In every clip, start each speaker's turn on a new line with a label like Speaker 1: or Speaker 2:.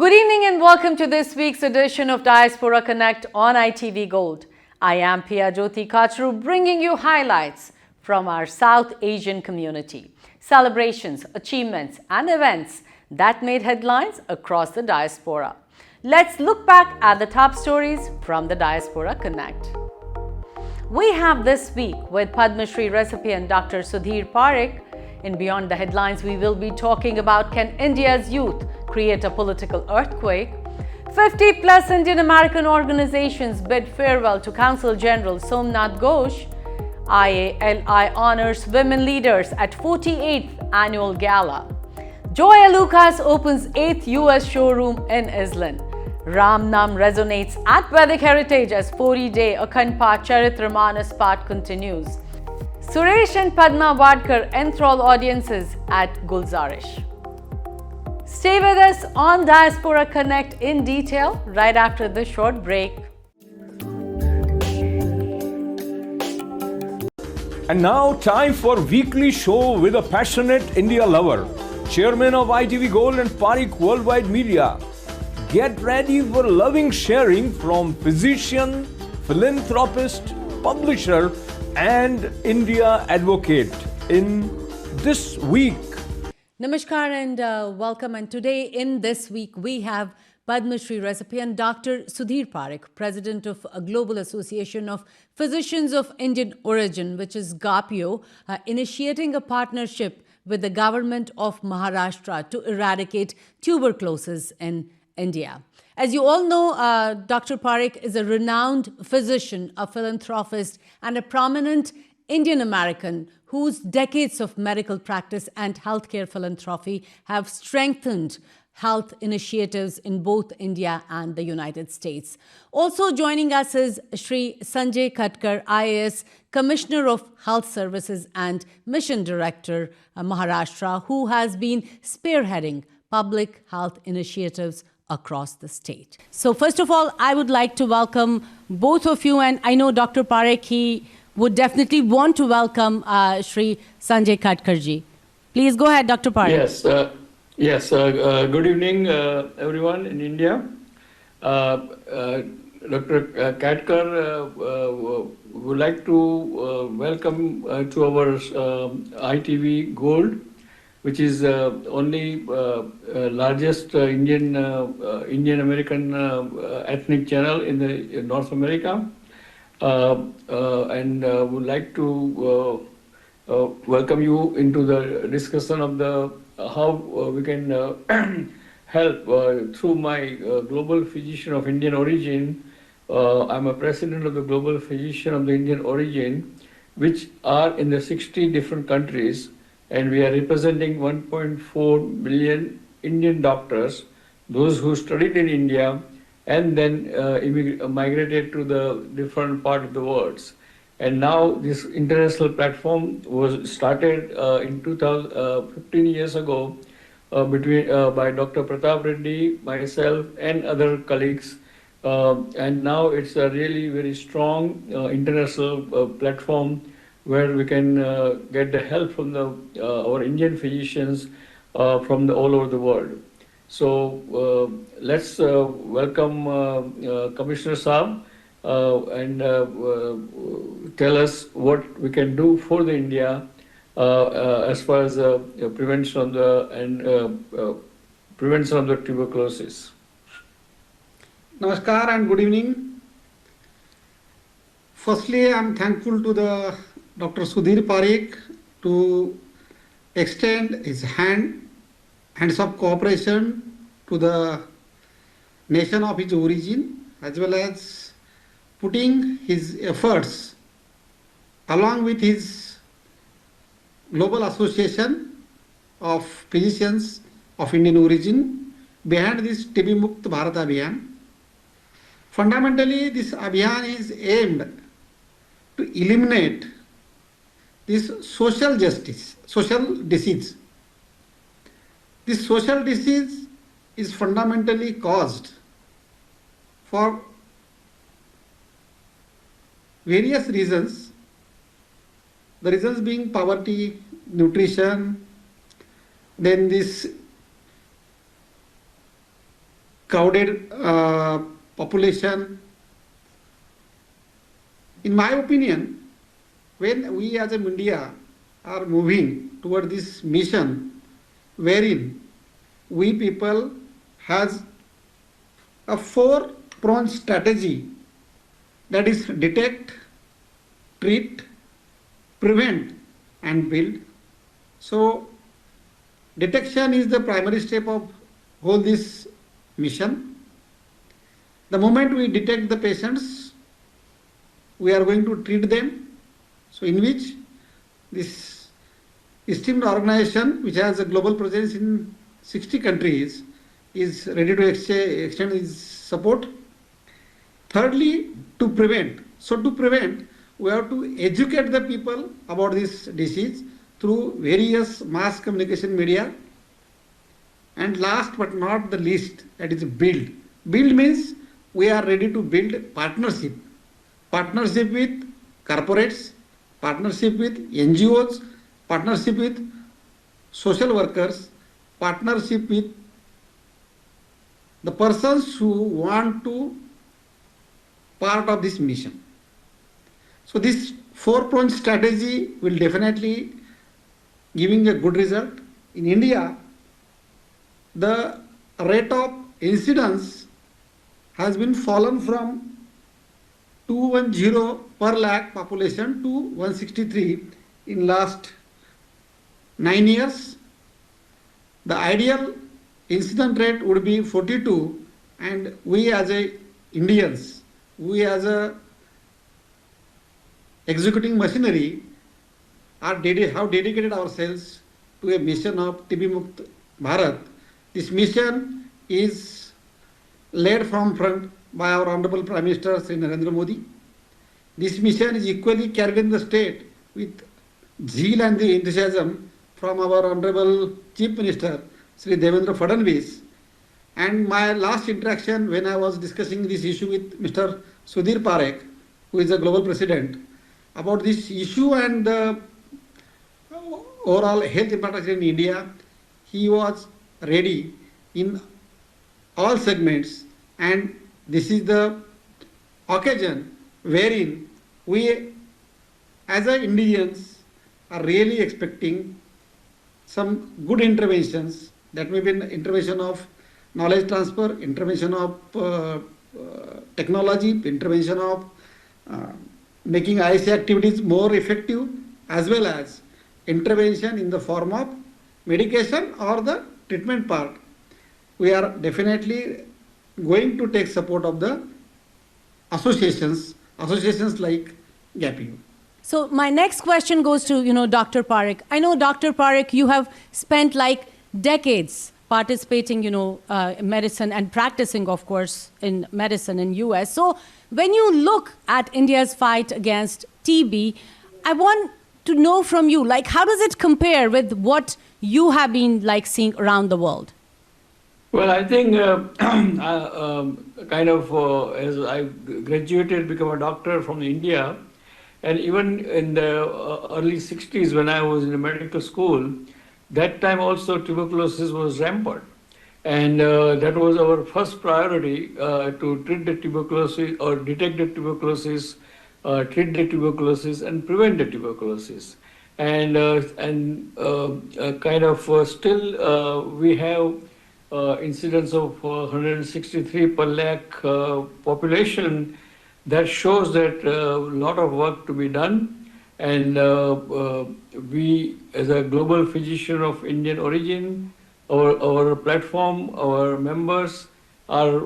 Speaker 1: Good evening and welcome to this week's edition of Diaspora Connect on ITV Gold. I am Pia Jyoti Kachru, bringing you highlights from our South Asian community, celebrations, achievements and events that made headlines across the diaspora. Let's look back at the top stories from the Diaspora Connect. We have this week with Padma Shri recipient Dr. Sudhir Parekh. In Beyond the Headlines, we will be talking about can India's youth create a political earthquake? 50 plus Indian American organizations bid farewell to Consul General Somnath Ghosh. IALI honors women leaders at 48th annual gala. Joya Lucas opens 8th US showroom in Islin. Ram Nam resonates at Vedic Heritage as 40-day Akhand Path Charitra Manas Path continues. Suresh and Padma Wadkar enthrall audiences at Gulzarish. Stay with us on Diaspora Connect in detail right after this short break.
Speaker 2: And now time for weekly show with a passionate India lover, chairman of ITV Gold and Parekh Worldwide Media. Get ready for loving sharing from physician, philanthropist, publisher and India advocate in this week.
Speaker 1: Namaskar and welcome. And today in this week we have Padma Shri recipient Dr. Sudhir Parekh, president of a Global Association of Physicians of Indian Origin, which is GAPIO, initiating a partnership with the government of Maharashtra to eradicate tuberculosis in India. As you all know, Dr. Parekh is a renowned physician, a philanthropist, and a prominent Indian American whose decades of medical practice and healthcare philanthropy have strengthened health initiatives in both India and the United States. Also joining us is Shri Sanjay Khatkar, IAS, Commissioner of Health Services and Mission Director, Maharashtra, who has been spearheading public health initiatives across the state. So first of all, I would like to welcome both of you, and I know Dr. Parekh, he would definitely want to welcome Shri Sanjay Khatkarji. Please go ahead, Dr. Parekh.
Speaker 3: Yes. Good evening, everyone in India. Dr. Khatkar would like to welcome to our ITV Gold, which is only largest Indian American ethnic channel in North America, and would like to welcome you into the discussion of the how we can help through my Global Physician of Indian Origin. I'm a president of the Global Physician of the Indian Origin, which are in the 60 different countries. And we are representing 1.4 million Indian doctors, those who studied in India and then migrated to the different part of the world. And now this international platform was started in 15 years ago by Dr. Pratap Reddy, myself and other colleagues. And now it's a really very strong international platform where we can get the help from our Indian physicians from all over the world. So let's welcome Commissioner Saab and tell us what we can do for the India as far as prevention of the tuberculosis.
Speaker 4: Namaskar and good evening. Firstly, I am thankful to the Dr. Sudhir Parekh to extend his hands of cooperation to the nation of his origin, as well as putting his efforts along with his Global Association of Physicians of Indian Origin behind this TB Mukt Bharat Abhiyan. Fundamentally, this Abhiyan is aimed to eliminate this social disease. This social disease is fundamentally caused for various reasons. The reasons being poverty, nutrition, then this crowded population. In my opinion, when we as a India are moving toward this mission, wherein we people has a four-pronged strategy, that is detect, treat, prevent and build. So detection is the primary step of whole this mission. The moment we detect the patients, we are going to treat them. So in which this esteemed organization, which has a global presence in 60 countries, is ready to extend its support. Thirdly, to prevent. So to prevent, we have to educate the people about this disease through various mass communication media. And last but not the least, that is build. Build means we are ready to build partnership. Partnership with corporates, partnership with NGOs, partnership with social workers, partnership with the persons who want to part of this mission. So this four-pronged strategy will definitely giving a good result. In India, the rate of incidence has been fallen from 210 per lakh population to 163 in last 9 years. The ideal incident rate would be 42, and we as a Indians, we as a executing machinery have dedicated ourselves to a mission of TB Mukt Bharat. This mission is led from front by our Honorable Prime Minister Sri Narendra Modi. This mission is equally carried in the state with zeal and the enthusiasm from our Honorable Chief Minister Sri Devendra Fadnavis. And my last interaction when I was discussing this issue with Mr. Sudhir Parekh, who is the global president, about this issue and the overall health infrastructure in India, he was ready in all segments, and this is the occasion wherein we as a Indians are really expecting some good interventions. That may be an intervention of knowledge transfer, intervention of technology, intervention of making IC activities more effective, as well as intervention in the form of medication or the treatment part. We are definitely going to take support of the associations like GAPU.
Speaker 1: So my next question goes to, Dr. Parekh. I know, Dr. Parekh, you have spent like decades participating, in medicine and practicing, of course, in medicine in US. So when you look at India's fight against TB, I want to know from you, like, how does it compare with what you have been like seeing around the world?
Speaker 3: Well, I think as I graduated, become a doctor from India, and even in the early 60s when I was in the medical school, that time also tuberculosis was rampant. And that was our first priority, to treat the tuberculosis or detect the tuberculosis, treat the tuberculosis and prevent the tuberculosis. And still we have incidence of 163 per lakh population. That shows that a lot of work to be done. And we, as a global physician of Indian origin, our platform, our members are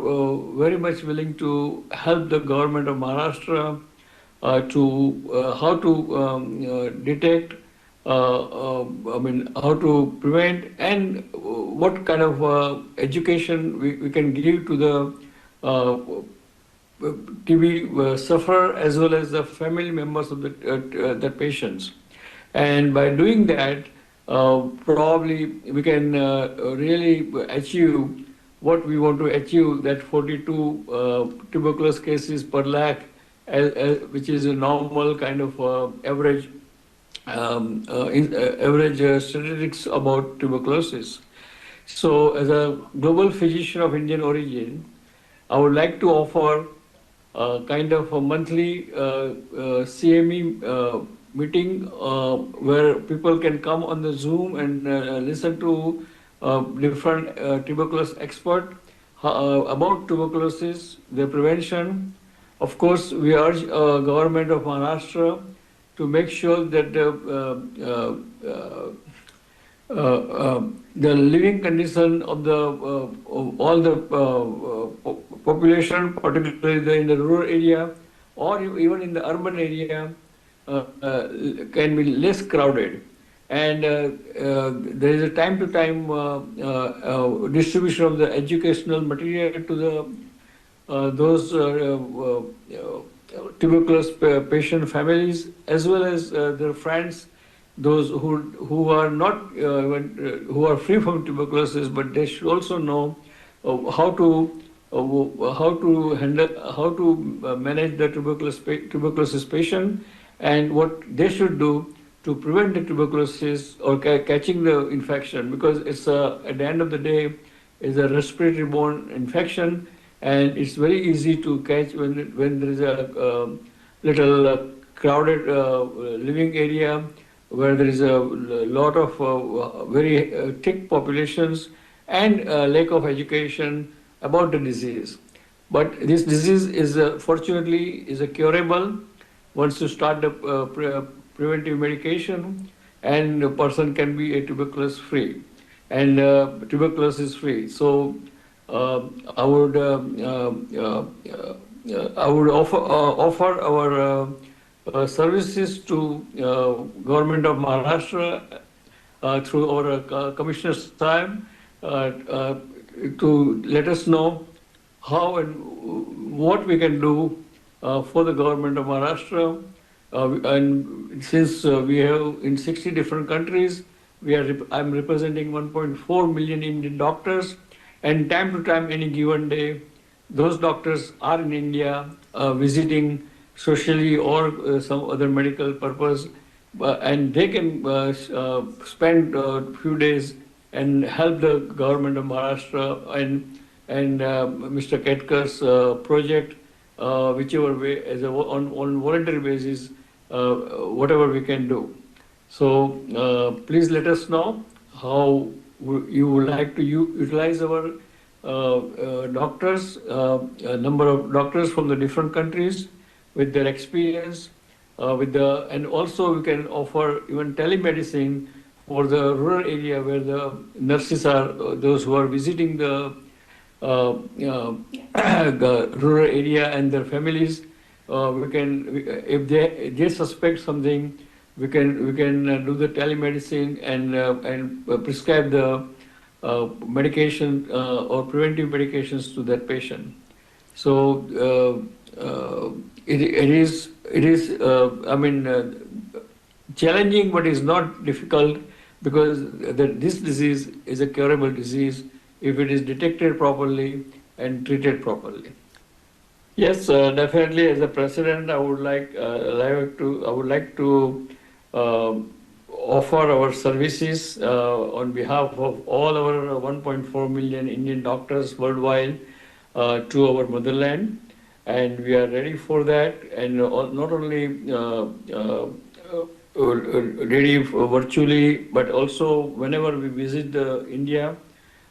Speaker 3: very much willing to help the government of Maharashtra to how to detect, how to prevent, and what kind of education we can give to the TB sufferer as well as the family members of the patients. And by doing that, probably we can really achieve what we want to achieve, that 42 tuberculosis cases per lakh, which is a normal kind of average statistics about tuberculosis. So, as a global physician of Indian origin, I would like to offer kind of a monthly CME meeting where people can come on the Zoom and listen to different tuberculosis expert about tuberculosis, their prevention. Of course, we urge government of Maharashtra to make sure that the living condition of of all the population, particularly in the rural area or even in the urban area, can be less crowded. And there is a time to time distribution of the educational material to those tuberculosis patient families as well as their friends, those who are not who are free from tuberculosis, but they should also know how to handle, how to manage the tuberculosis patient, and what they should do to prevent the tuberculosis or catching the infection, because it's at the end of the day is a respiratory borne infection, and it's very easy to catch when there is a little crowded living area where there is a lot of very thick populations and lack of education about the disease. But this disease is fortunately is a curable once you start the preventive medication, and a person can be a tuberculosis free and tuberculosis free. So I would offer our services to government of Maharashtra through our commissioner's time to let us know how and what we can do for the government of Maharashtra. And since we have in 60 different countries, I'm representing 1.4 million Indian doctors, and time to time, any given day, those doctors are in India visiting socially or some other medical purpose, and they can spend a few days and help the government of Maharashtra and Mr. Ketkar's project, whichever way, as on voluntary basis, whatever we can do. So please let us know how you would like to utilize our doctors, a number of doctors from the different countries with their experience, and also we can offer even telemedicine for the rural area where the nurses are, those who are visiting the rural area and their families. If they suspect something, we can do the telemedicine and prescribe the medication or preventive medications to that patient. So it is challenging, but is not difficult, because this disease is a curable disease if it is detected properly and treated properly. Yes, definitely. As a president, I would like to offer our services on behalf of all our 1.4 million Indian doctors worldwide to our motherland, and we are ready for that. And not only ready virtually, but also whenever we visit India,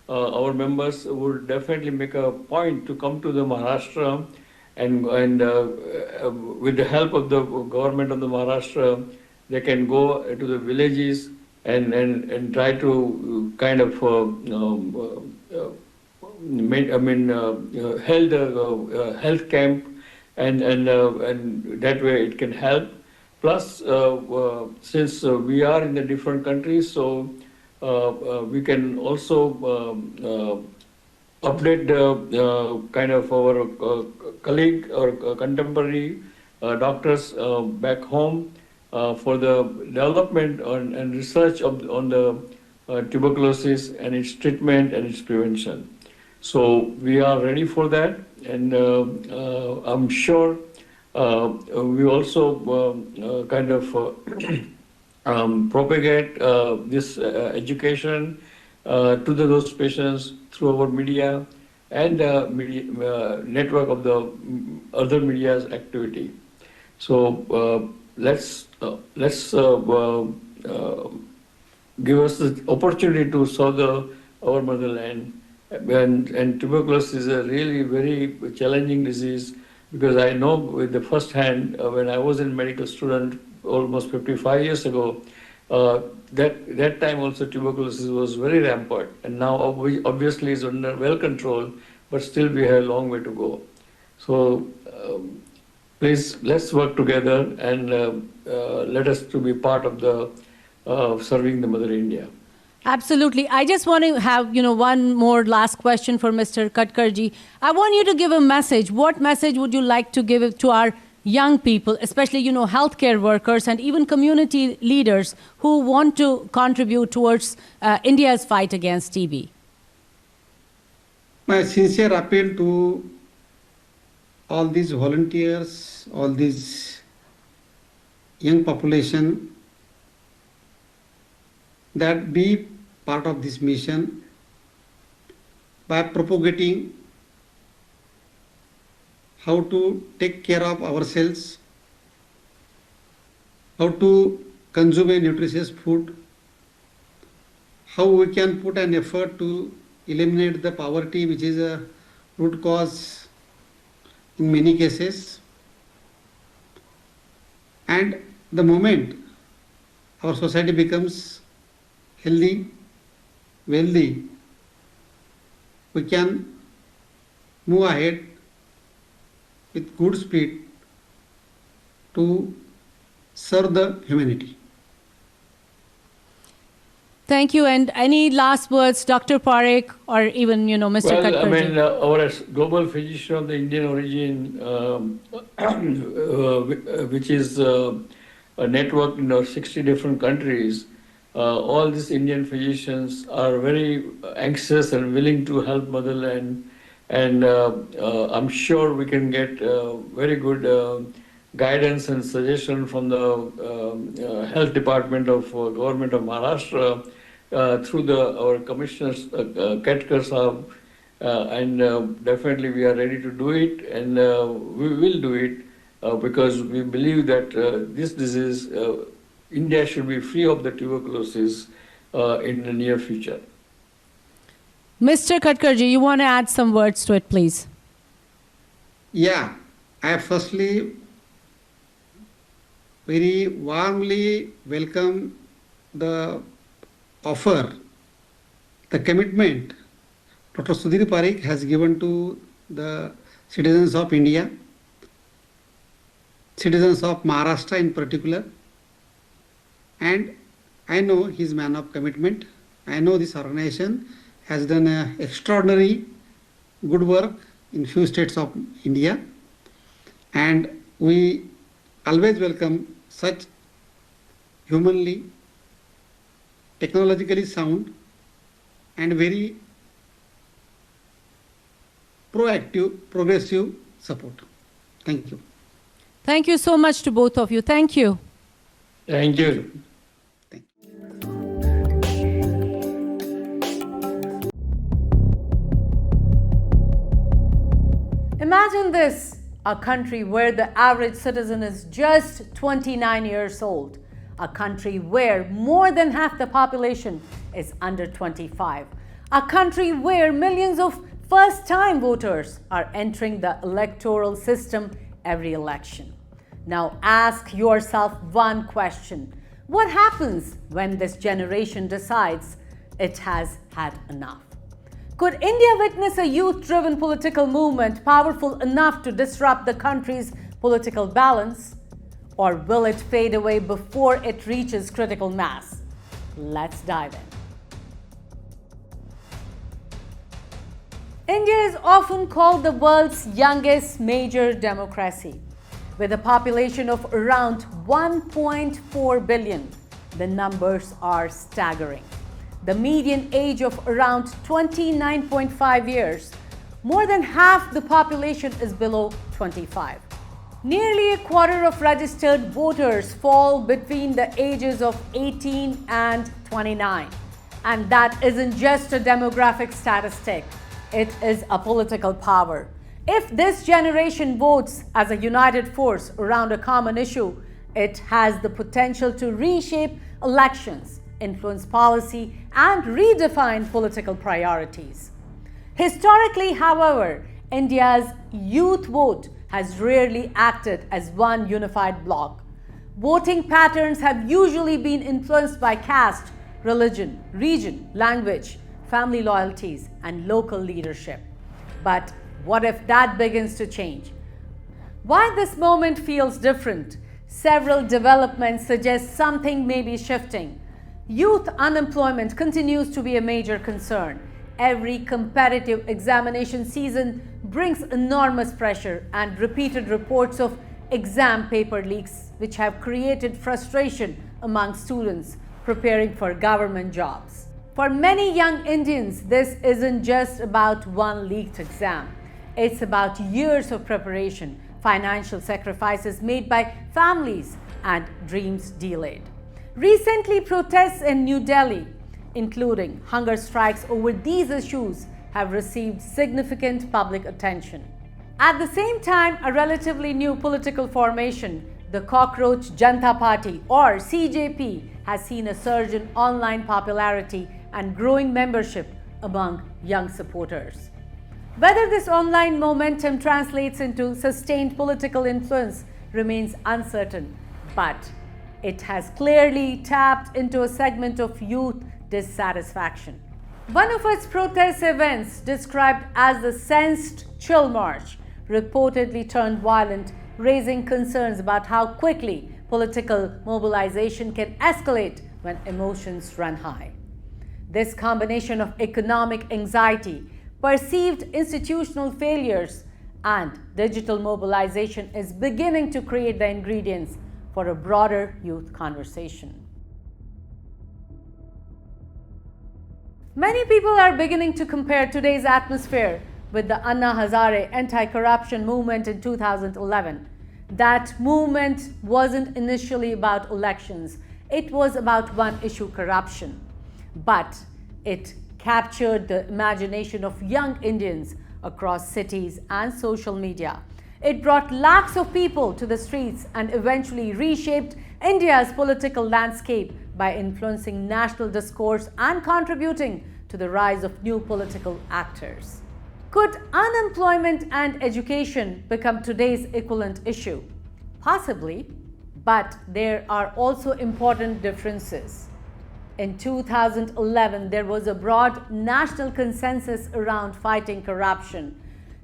Speaker 3: our members would definitely make a point to come to the Maharashtra, and with the help of the government of the Maharashtra, they can go to the villages and try to kind of held a health camp, and that way it can help. Plus, since we are in the different countries, so we can also update the kind of our colleague or contemporary doctors back home for the development and research on the tuberculosis and its treatment and its prevention. So we are ready for that, and I'm sure we also kind of propagate this education to those patients through our media and media, network of the other media's activity. So let's give us the opportunity to serve our motherland. And tuberculosis is a really very challenging disease, because I know with the first hand when I was a medical student almost 55 years ago, that time also tuberculosis was very rampant, and now obviously is under well control, but still we have a long way to go. So please, let's work together and let us to be part of the serving the Mother India.
Speaker 1: Absolutely. I just want to have, one more last question for Mr. Katkarji. I want you to give a message. What message would you like to give to our young people, especially, healthcare workers and even community leaders who want to contribute towards India's fight against TB?
Speaker 4: My sincere appeal to all these volunteers, all these young population, that be part of this mission by propagating how to take care of ourselves, how to consume a nutritious food, how we can put an effort to eliminate the poverty, which is a root cause in many cases. And the moment our society becomes healthy, wealthy, we can move ahead with good speed to serve the humanity.
Speaker 1: Thank you. And any last words, Dr. Parekh, or even, Mr.
Speaker 3: Well,
Speaker 1: Katkarji?
Speaker 3: Our global physician of the Indian origin, which is networked in 60 different countries, all these Indian physicians are very anxious and willing to help motherland, and I'm sure we can get very good guidance and suggestion from the health department of government of Maharashtra through our commissioners, Katkar Sahab, and definitely we are ready to do it, and we will do it because we believe that this disease, India should be free of the tuberculosis in the near future.
Speaker 1: Mr. Katkarji, you want to add some words to it, please?
Speaker 4: Yeah, I firstly very warmly welcome the offer, the commitment Dr. Sudhir Parekh has given to the citizens of India, citizens of Maharashtra in particular. And I know he's a man of commitment. I know this organization has done extraordinary good work in few states of India. And we always welcome such humanly, technologically sound and very proactive, progressive support. Thank you.
Speaker 1: Thank you so much to both of you. Thank you.
Speaker 3: Thank you.
Speaker 1: Imagine this, a country where the average citizen is just 29 years old, a country where more than half the population is under 25, a country where millions of first-time voters are entering the electoral system every election. Now ask yourself one question. What happens when this generation decides it has had enough? Could India witness a youth-driven political movement powerful enough to disrupt the country's political balance? Or will it fade away before it reaches critical mass? Let's dive in. India is often called the world's youngest major democracy. With a population of around 1.4 billion, the numbers are staggering. The median age of around 29.5 years, more than half the population is below 25. Nearly a quarter of registered voters fall between the ages of 18 and 29. And that isn't just a demographic statistic, it is a political power. If this generation votes as a united force around a common issue, it has the potential to reshape elections, influence policy, and redefine political priorities. Historically, however, India's youth vote has rarely acted as one unified bloc. Voting patterns have usually been influenced by caste, religion, region, language, family loyalties, and local leadership. But what if that begins to change? Why this moment feels different? Several developments suggest something may be shifting. Youth unemployment continues to be a major concern. Every competitive examination season brings enormous pressure, and repeated reports of exam paper leaks, which have created frustration among students preparing for government jobs. For many young Indians, this isn't just about one leaked exam. It's about years of preparation, financial sacrifices made by families, and dreams delayed. Recently, protests in New Delhi, including hunger strikes over these issues, have received significant public attention. At the same time, a relatively new political formation, the Cockroach Janata Party or CJP, has seen a surge in online popularity and growing membership among young supporters. Whether this online momentum translates into sustained political influence remains uncertain, but it has clearly tapped into a segment of youth dissatisfaction. One of its protest events, described as the Sensed Chill March, reportedly turned violent, raising concerns about how quickly political mobilization can escalate when emotions run high. This combination of economic anxiety, perceived institutional failures, and digital mobilization is beginning to create the ingredients for a broader youth conversation. Many people are beginning to compare today's atmosphere with the Anna Hazare anti-corruption movement in 2011. That movement wasn't initially about elections. It was about one-issue corruption. But it captured the imagination of young Indians across cities and social media. It brought lakhs of people to the streets and eventually reshaped India's political landscape by influencing national discourse and contributing to the rise of new political actors. Could unemployment and education become today's equivalent issue? Possibly, but there are also important differences. In 2011, there was a broad national consensus around fighting corruption.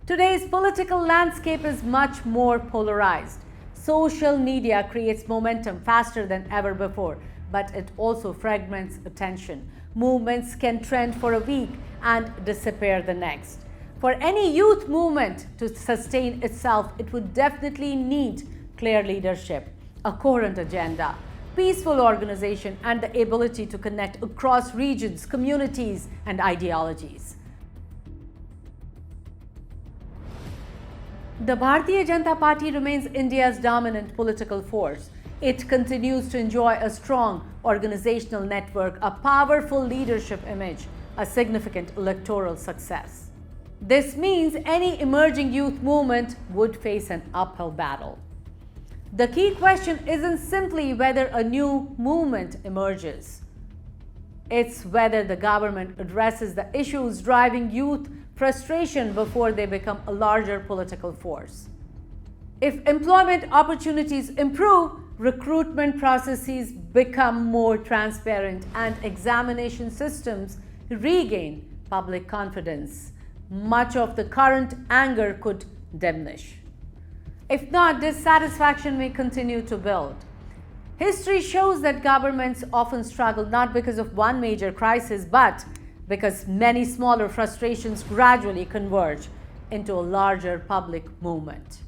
Speaker 1: Today's political landscape is much more polarized. Social media creates momentum faster than ever before, but it also fragments attention. Movements can trend for a week and disappear the next. For any youth movement to sustain itself, it would definitely need clear leadership, a coherent agenda, peaceful organization, and the ability to connect across regions, communities, and ideologies. The Bharatiya Janata Party remains India's dominant political force. It continues to enjoy a strong organizational network, a powerful leadership image, a significant electoral success. This means any emerging youth movement would face an uphill battle. The key question isn't simply whether a new movement emerges. It's whether the government addresses the issues driving youth frustration before they become a larger political force. If employment opportunities improve, recruitment processes become more transparent, and examination systems regain public confidence, much of the current anger could diminish. If not, dissatisfaction may continue to build. History shows that governments often struggle not because of one major crisis, but because many smaller frustrations gradually converge into a larger public movement.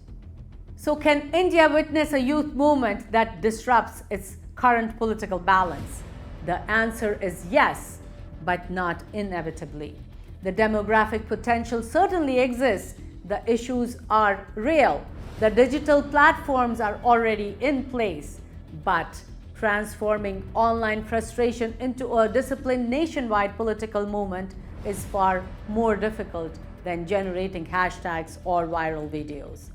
Speaker 1: So can India witness a youth movement that disrupts its current political balance? The answer is yes, but not inevitably. The demographic potential certainly exists. The issues are real. The digital platforms are already in place, but transforming online frustration into a disciplined nationwide political movement is far more difficult than generating hashtags or viral videos.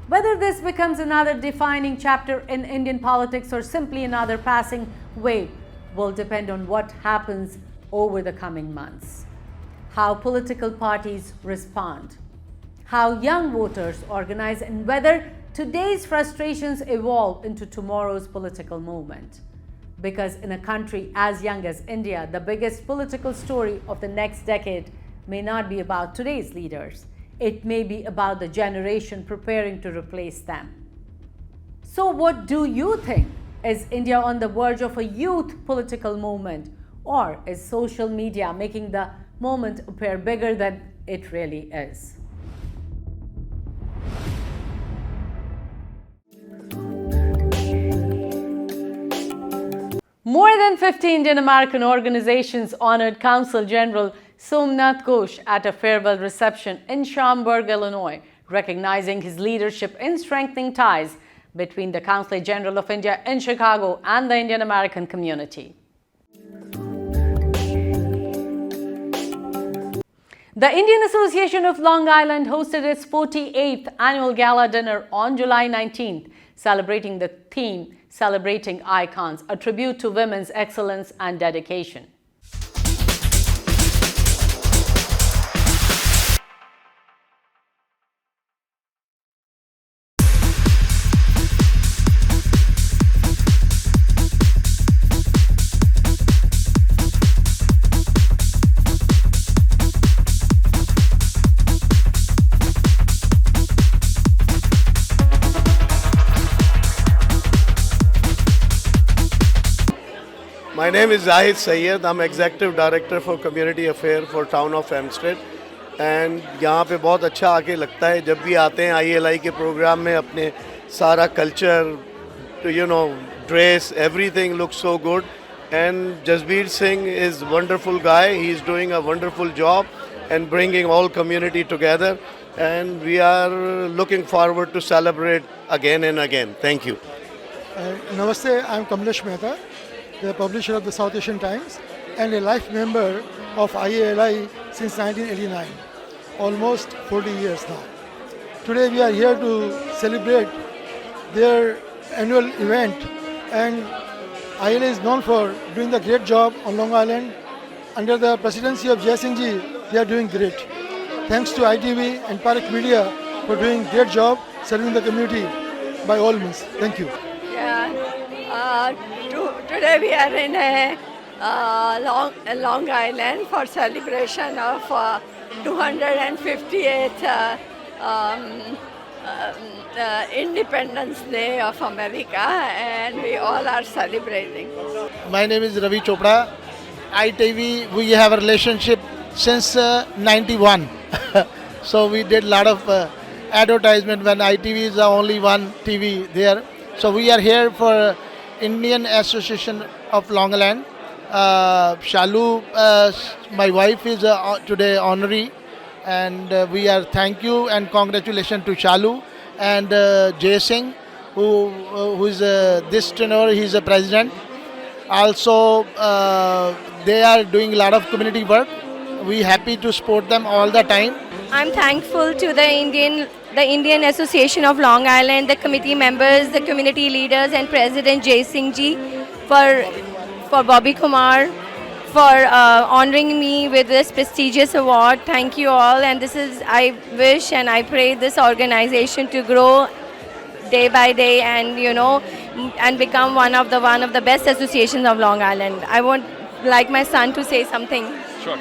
Speaker 1: Whether this becomes another defining chapter in Indian politics or simply another passing wave will depend on what happens over the coming months. How political parties respond, how young voters organize, and whether today's frustrations evolve into tomorrow's political movement. Because in a country as young as India, the biggest political story of the next decade may not be about today's leaders. It may be about the generation preparing to replace them. So what do you think? Is India on the verge of a youth political movement, or is social media making the moment appear bigger than it really is? More than 50 Indian American organizations honored Consul General Somnath Ghosh at a farewell reception in Schaumburg, Illinois, recognizing his leadership in strengthening ties between the Consulate General of India in Chicago and the Indian American community. The Indian Association of Long Island hosted its 48th annual gala dinner on July 19th, celebrating the theme Celebrating Icons, a tribute to women's excellence and dedication.
Speaker 5: My name is Zahid Sayyed. I'm Executive Director for Community Affairs for Town of Hempstead. And यहाँ पे बहुत अच्छा आके लगता है जब भी आते हैं ILI के प्रोग्राम में अपने सारा culture, dress, everything looks so good. And Jasbir Singh is a wonderful guy. He's doing a wonderful job and bringing all community together. And we are looking forward to celebrate again and again. Thank you.
Speaker 6: Namaste, I'm Kamlesh Mehta, the publisher of the South Asian Times and a life member of IALI since 1989, almost 40 years now. Today we are here to celebrate their annual event, and IALI is known for doing the great job on Long Island. Under the presidency of Jai Singh Ji, they are doing great. Thanks to ITV and Parik Media for doing great job serving the community by all means. Thank you.
Speaker 7: Today we are in Long Island for celebration of 258th Independence Day of America, and we all are celebrating.
Speaker 8: My name is Ravi Chopra. ITV, we have a relationship since 91. So we did a lot of advertisement when ITV is the only one TV there. So we are here for Indian Association of Long Island. Shalu, my wife, is today honorary, and we are thank you and congratulations to Shalu and Jay Singh, who is this tenure. He's a president. Also, they are doing a lot of community work. We happy to support them all the time.
Speaker 7: I'm thankful to the Indian Association of Long Island, the committee members, the community leaders, and President Jai Singh Ji for Bobby Kumar for honoring me with this prestigious award. Thank you all, and I wish and I pray this organization to grow day by day and and become one of the best associations of Long Island. I would like my son to say something.
Speaker 9: Sure.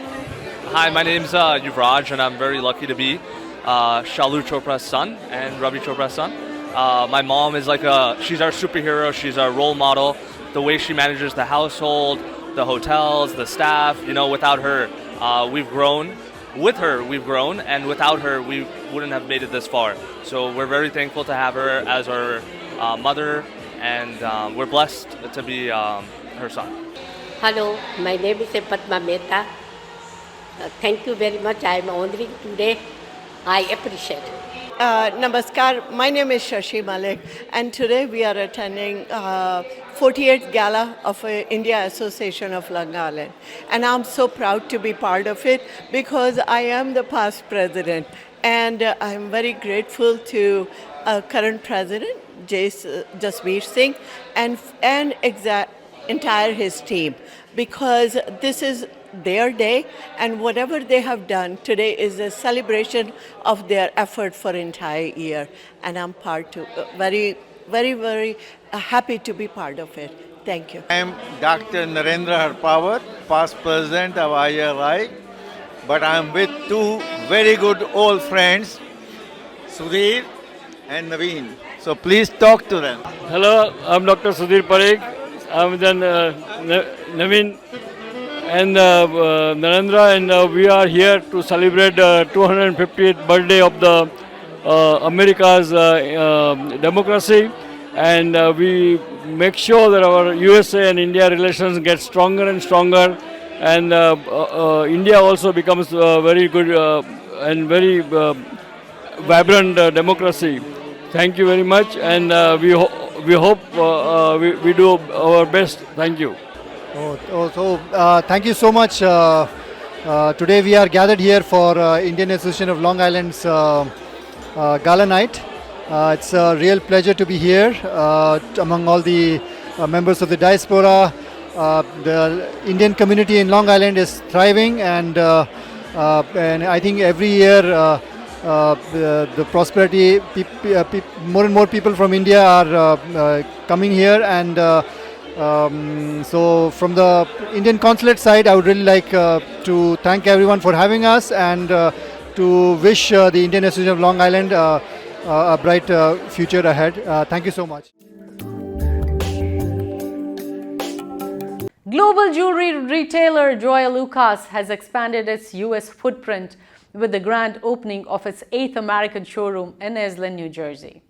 Speaker 9: Hi, my name's Yuvraj, and I'm very lucky to be Shalu Chopra's son and Ravi Chopra's son. My mom is she's our superhero, she's our role model. The way she manages the household, the hotels, the staff, without her, we've grown. With her, we've grown, and without her, we wouldn't have made it this far. So we're very thankful to have her as our mother, and we're blessed to be her son.
Speaker 10: Hello, my name is Padma Mehta. Thank you very much. I am honoring today. I appreciate it.
Speaker 11: Namaskar, my name is Shashi Malik, and today we are attending 48th Gala of India Association of Long Island. And I'm so proud to be part of it because I am the past president. And I'm very grateful to current president, Jasbir Singh, and entire his team, because this is their day, and whatever they have done today is a celebration of their effort for entire year, and I'm very happy to be part of it. Thank you.
Speaker 12: I am Dr. Narendra Harpawat, past president of ILI, but I am with two very good old friends, Sudhir and Naveen. So please talk to them.
Speaker 13: Hello, I'm Dr. Sudhir Parikh. I'm with Naveen and Narendra, and we are here to celebrate 250th birthday of the America's democracy, and we make sure that our USA and India relations get stronger and stronger, and India also becomes very good and very vibrant democracy. Thank you very much, and we hope we do our best. Thank you.
Speaker 6: Thank you so much. Today we are gathered here for Indian Association of Long Island's Gala Night. It's a real pleasure to be here among all the members of the Diaspora. The Indian community in Long Island is thriving, and I think every year the prosperity, more and more people from India are coming here, and so from the Indian consulate side, I would really like to thank everyone for having us, and to wish the Indian Association of Long Island a bright future ahead. Thank you so much.
Speaker 1: Global jewelry retailer Joya Lucas has expanded its US footprint with the grand opening of its 8th American showroom in Islin, New Jersey.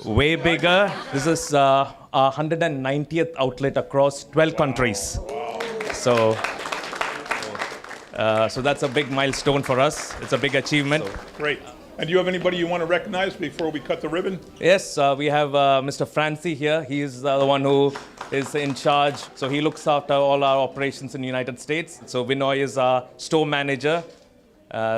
Speaker 14: Way bigger. This is our 190th outlet across 12 countries. So that's a big milestone for us. It's a big achievement.
Speaker 15: Great. And do you have anybody you want to recognize before we cut the ribbon?
Speaker 14: Yes, we have Mr. Francie here. He is the one who is in charge. So he looks after all our operations in the United States. So Vinoy is our store manager.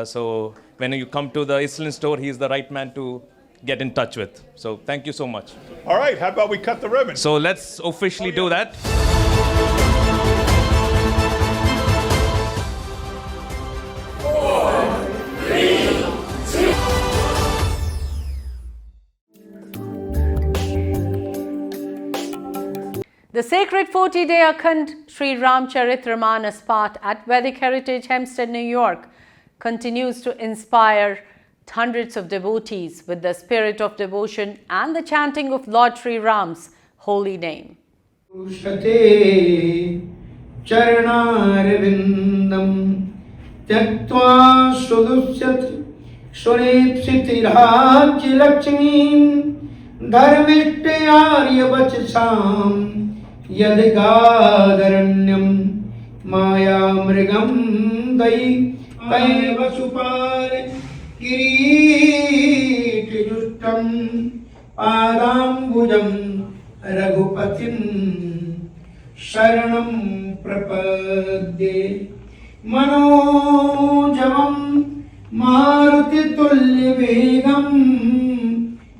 Speaker 14: So when you come to the Islin store, he is the right man to get in touch with. So thank you so much.
Speaker 15: All right, how about we cut the ribbon?
Speaker 14: So let's officially do that.
Speaker 1: The sacred 40-day Akhand Sri Ram Charitramanas Path at Vedic Heritage Hempstead, New York continues to inspire hundreds of devotees with the spirit of devotion and the chanting of Lord Sri Ram's holy name.
Speaker 16: Charanarvindam Tyaktva Sudusyat Swanetritiradji Lakshmi Dharmishte Arya Vachasam Yadgadaranyam Maya Mrigam Dai Vaisupare Kiritijustam Padambujam Raghupatim Sharanam Prapadye Manojavam Maruti Tullivegam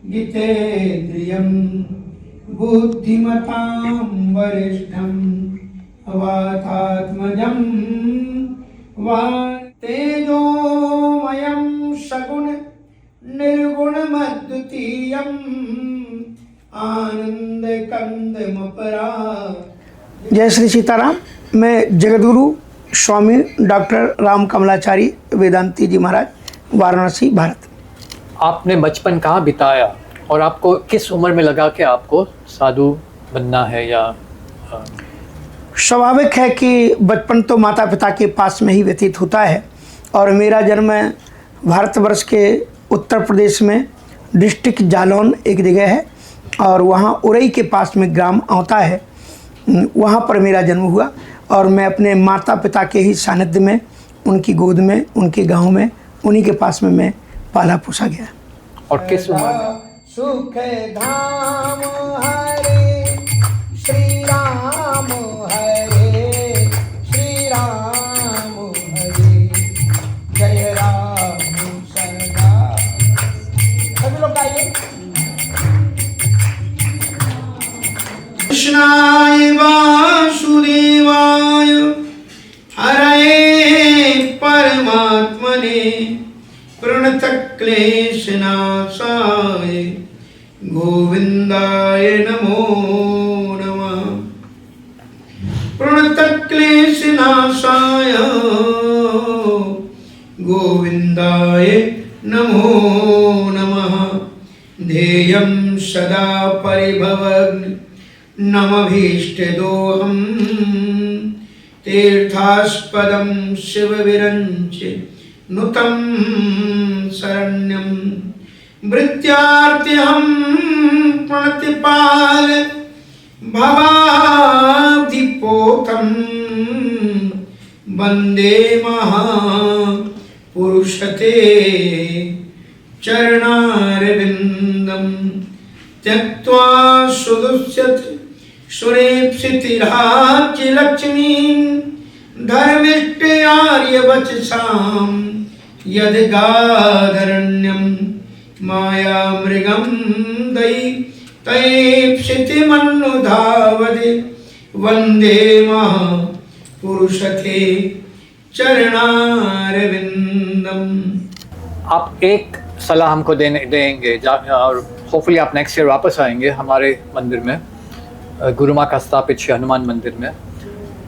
Speaker 16: Gitedriyam Buddhimatam Varishtham Avathatmajam Tejomayam Sagun Nirgunamadutiyam Anandakandamapara.
Speaker 17: जय श्री सीताराम। मैं जगतगुरु स्वामी doctor Ram कमलाचारी Vedanti जी महाराज, वाराणसी, भारत।
Speaker 18: आपने बचपन कहाँ बिताया और आपको किस उम्र में लगा कि आपको साधु बनना है या
Speaker 17: स्वाभाविक है कि बचपन तो माता पिता के पास में ही व्यतीत होता है और मेरा जन्म भारतवर्ष के उत्तर प्रदेश में डिस्ट्रिक्ट जालौन एक जगह है और वहाँ उरई के पास में ग्राम आता है, वहाँ पर मेरा जन्म हुआ और मैं अपने माता पिता के ही सानिध्य में, उनकी गोद में, उनके गांव में, उन्हीं के पास में मैं पाला पोसा गया।
Speaker 18: और किस उम्र में?
Speaker 16: सुख धाम हरे श्री राम हरे श्री राम हरे जय राम सदा। सभी लोग गाइए। कृष्णाय वासुदेवाय हरे परमात्मने प्रणतक्लेशनाशाय गोविंदाय नमो नमः। प्रणतक्लेशनाशाय गोविंदाय नमो नमः। ध्येयं सदा परिभवग्न नमभीष्टदोहम् तीर्थास्पदं शिवविरञ्च नुतं शरण्यं भृत्यार्तिहं प्रणतिपाल भवाब्धिपोतं वन्दे महापुरुषते चरणारविन्दं त्यक्त्वा सुदुष्यत् सुरेप्सितिराज्यलक्ष्मीं धर्मिष्ठयार्यवचसां यद्गाधरण्यं मायामृगं दयितैप्सितिमन्नुधावदे वन्दे महापुरुषते चरणारविन्दम्।
Speaker 18: आप एक सलाह हमको देंगे और होपफुली आप नेक्स्ट ईयर वापस आएंगे हमारे मंदिर में, गुरु माँ का स्थापित श्री हनुमान मंदिर में।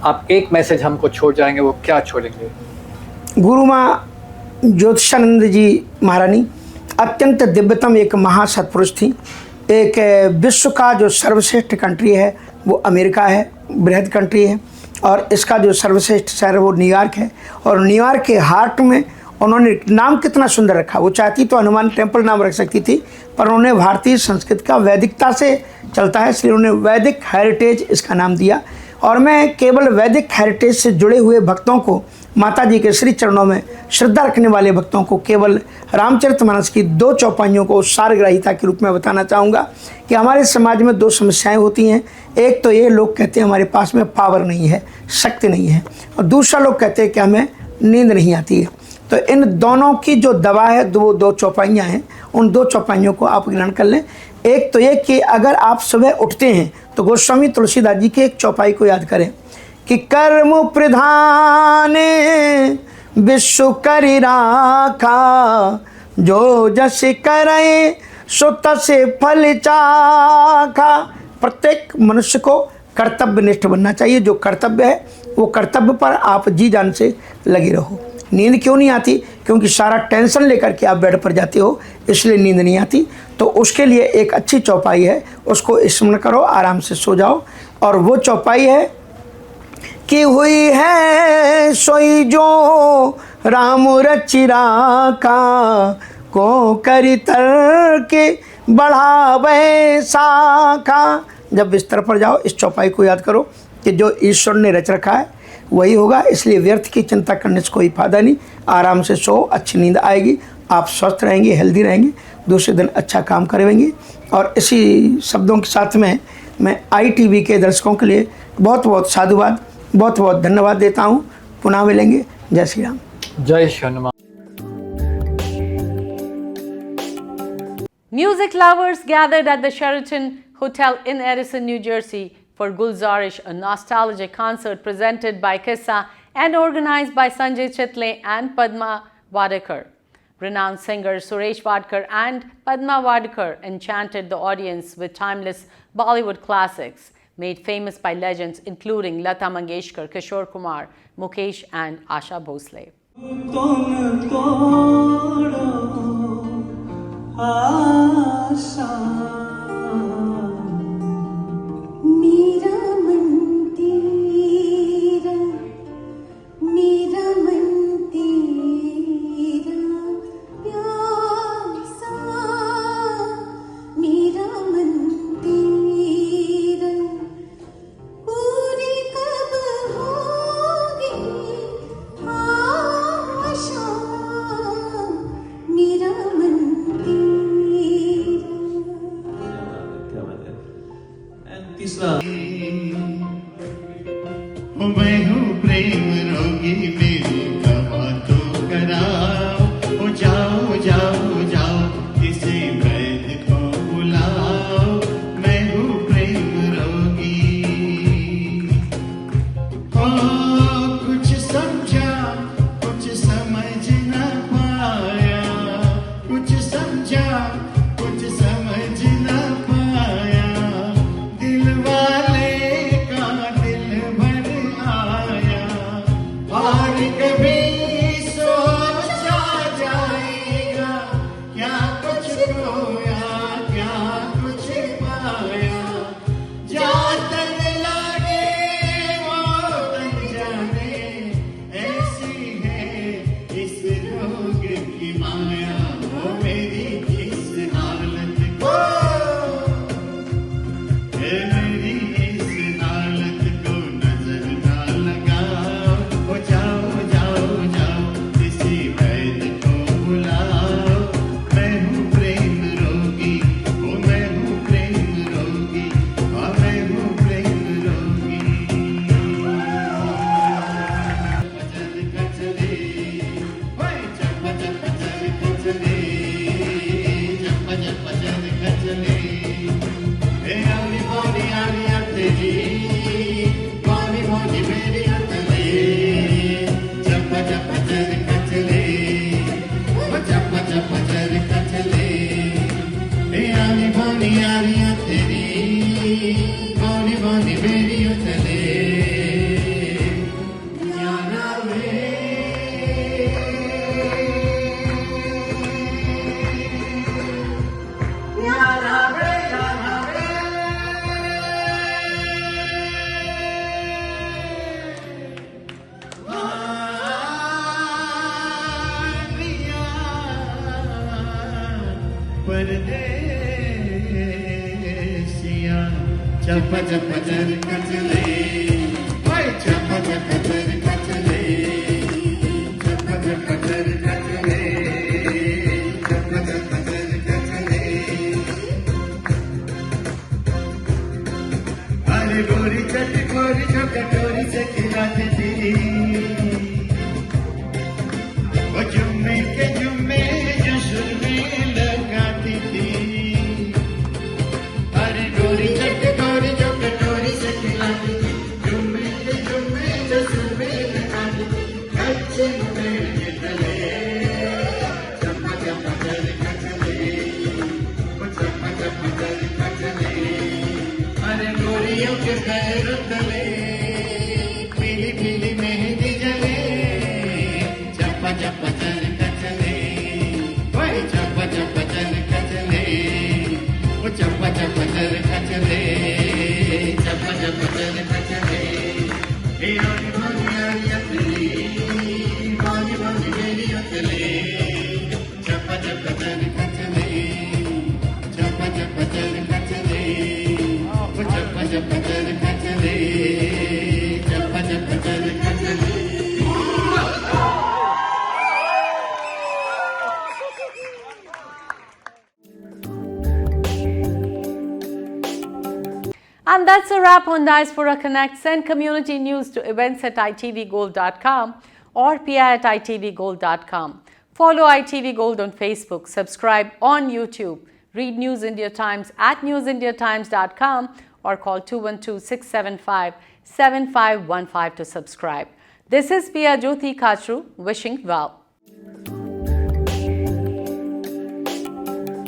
Speaker 18: आप एक मैसेज हमको छोड़ जाएंगे, वो क्या छोड़ेंगे?
Speaker 17: गुरु माँ ज्योतिषानंद जी महारानी अत्यंत दिव्यतम एक महासत्पुरुष थी। एक विश्व का जो सर्वश्रेष्ठ कंट्री है वो अमेरिका है, बृहद कंट्री है, और इसका जो सर्वश्रेष्ठ शहर वो न्यूयॉर्क है। और न्यूयॉर्क के हार्ट में उन्होंने नाम कितना सुंदर रखा। वो चाहती तो हनुमान टेम्पल नाम रख सकती थी, पर उन्होंने भारतीय संस्कृत का वैदिकता से चलता है, इसलिए उन्होंने वैदिक हेरिटेज इसका नाम दिया। और मैं केवल वैदिक हेरिटेज से जुड़े हुए भक्तों को, माता जी के श्री चरणों में श्रद्धा रखने वाले भक्तों को केवल रामचरितमानस की 2 चौपाइयों को सारग्राहिता के रूप में बताना चाहूँगा कि हमारे समाज में 2 समस्याएं होती हैं। एक तो ये लोग कहते हैं हमारे पास में पावर नहीं है, शक्ति नहीं है, और दूसरा लोग कहते हैं कि हमें नींद नहीं आती है। तो इन दोनों की जो दवा है, 2 चौपाइयाँ हैं, उन 2 चौपाइयों को आप ग्रहण कर लें। एक तो ये कि अगर आप सुबह उठते हैं तो गोस्वामी तुलसीदास जी के एक चौपाई को याद करें कि कर्म प्रधान विश्व करि राखा, जो जस करे सो तसे फल चाखा। प्रत्येक मनुष्य को कर्तव्यनिष्ठ बनना चाहिए। जो कर्तव्य है वो कर्तव्य पर आप जी जान से लगे रहो। नींद क्यों नहीं आती? क्योंकि सारा टेंशन लेकर के आप बेड पर जाते हो, इसलिए नींद नहीं आती। तो उसके लिए एक अच्छी चौपाई है, उसको स्मरण करो, आराम से सो जाओ। और वो चौपाई है कि हुई है सोई जो राम रचि राखा, को करि तर के बढ़ावे शाखा। जब बिस्तर पर जाओ इस चौपाई को याद करो कि जो ईश्वर ने रच रखा है वही होगा, इसलिए व्यर्थ की चिंता करने से कोई फायदा नहीं। आराम से सो, अच्छी नींद आएगी, आप स्वस्थ रहेंगे, हेल्दी रहेंगे, दूसरे दिन अच्छा काम करेंगे। और इसी शब्दों के साथ में मैं ITV के दर्शकों के लिए बहुत बहुत साधुवाद, बहुत बहुत धन्यवाद देता हूँ। पुनः मिलेंगे। जय श्री राम।
Speaker 18: जय Shri Hanuman.
Speaker 1: Music lovers gathered at the Sheraton Hotel in Edison, New Jersey for Gulzarish, a nostalgic concert presented by Kissa and organized by Sanjay Chitle and Padma Wadekar. Renowned singers Suresh Wadkar and Padma Wadekar enchanted the audience with timeless Bollywood classics made famous by legends including Lata Mangeshkar, Kishore Kumar, Mukesh and Asha Bhosle.
Speaker 16: आशा मेरा मन तेरा मेरा मन तेरा प्यासा मेरा मन तेरा पूरी कब होगी आशा मेरा मन तीसरा मैं हूँ प्रेम रोगी मेरी दवा तो कराओ हो जाओ जाओ जाओ किसी वैद्य को बुलाओ मैं हूँ प्रेम रोगी हो कुछ समझा कुछ समझ न पाया कुछ समझा कुछ समझ न पाया दिल वाले का दिल भर आया और कभी सोचा जाएगा क्या कुछ खोया क्या कुछ पाया जहाँ तक लागे वो तक जाने ऐसी है इस रोग की माया वो मेरी इस हालत को मेरी इस हालत को नजर ना लगाओ हो जाओ जाओ जाओ किसी वैद्य को बुलाओ मैं हूँ प्रेम रोगी ओ मैं हूँ प्रेम रोगी हाँ मैं हूँ प्रेम रोगी चल कचले ओए चप्पा चप्पा चल कचले चप्पा चप्पा चल कचले ए आली बोली आली तेरी बोली बोली मेरी अतले चप्पा चप्पा चल कचले ओ चप्पा चप्पा चल कचले ए आली बोली आली तेरी बोली बोली मेरी अतले याना वे याना वे याना वे परदेसिया चप्पा चप्पा चल कचले ओए चप्पा चप्पा चल कचले चप्पा चप्पा चल कचले चप्पा चप्पा चल कचले अरे गोरी चटकोरी जो कटोरी से खिलाती थी वो जुम्मे के जुम्मे जो सुर में लगाती थी अरे गोरी चटकोरी जो कटोरी से खिलाती थी जुम्मे के जुम्मे जो सुर में लगाती थी कच्चे पेड़ के तले चप्पा चप्पा चल कचले वो चप्पा चप्पा चल कचले अरे गोरियों के पैरों तले पीली पीली मेहंदी जले चप्पा चप्पा चल कचले ओए चप्पा चप्पा चल कचले ओ चप्पा चप्पा चल कचले चप्पा चप्पा चल कचले ए आनी बानी आनी अतली बानी बानी मेरी अतले चप्पा चप्पा चल कचले चप्पा चप्पा चल कचले ओ चप्पा चप्पा चल कचले चप्पा चप्पा चल कचले
Speaker 1: And that's a wrap on Diaspora Connect. Send community news to events@itvgold.com or pi@itvgold.com. Follow ITV Gold on Facebook. Subscribe on YouTube. Read News India Times at newsindiatimes.com or call 212-675-7515 to subscribe. This is Pia Jyoti Kachru wishing well.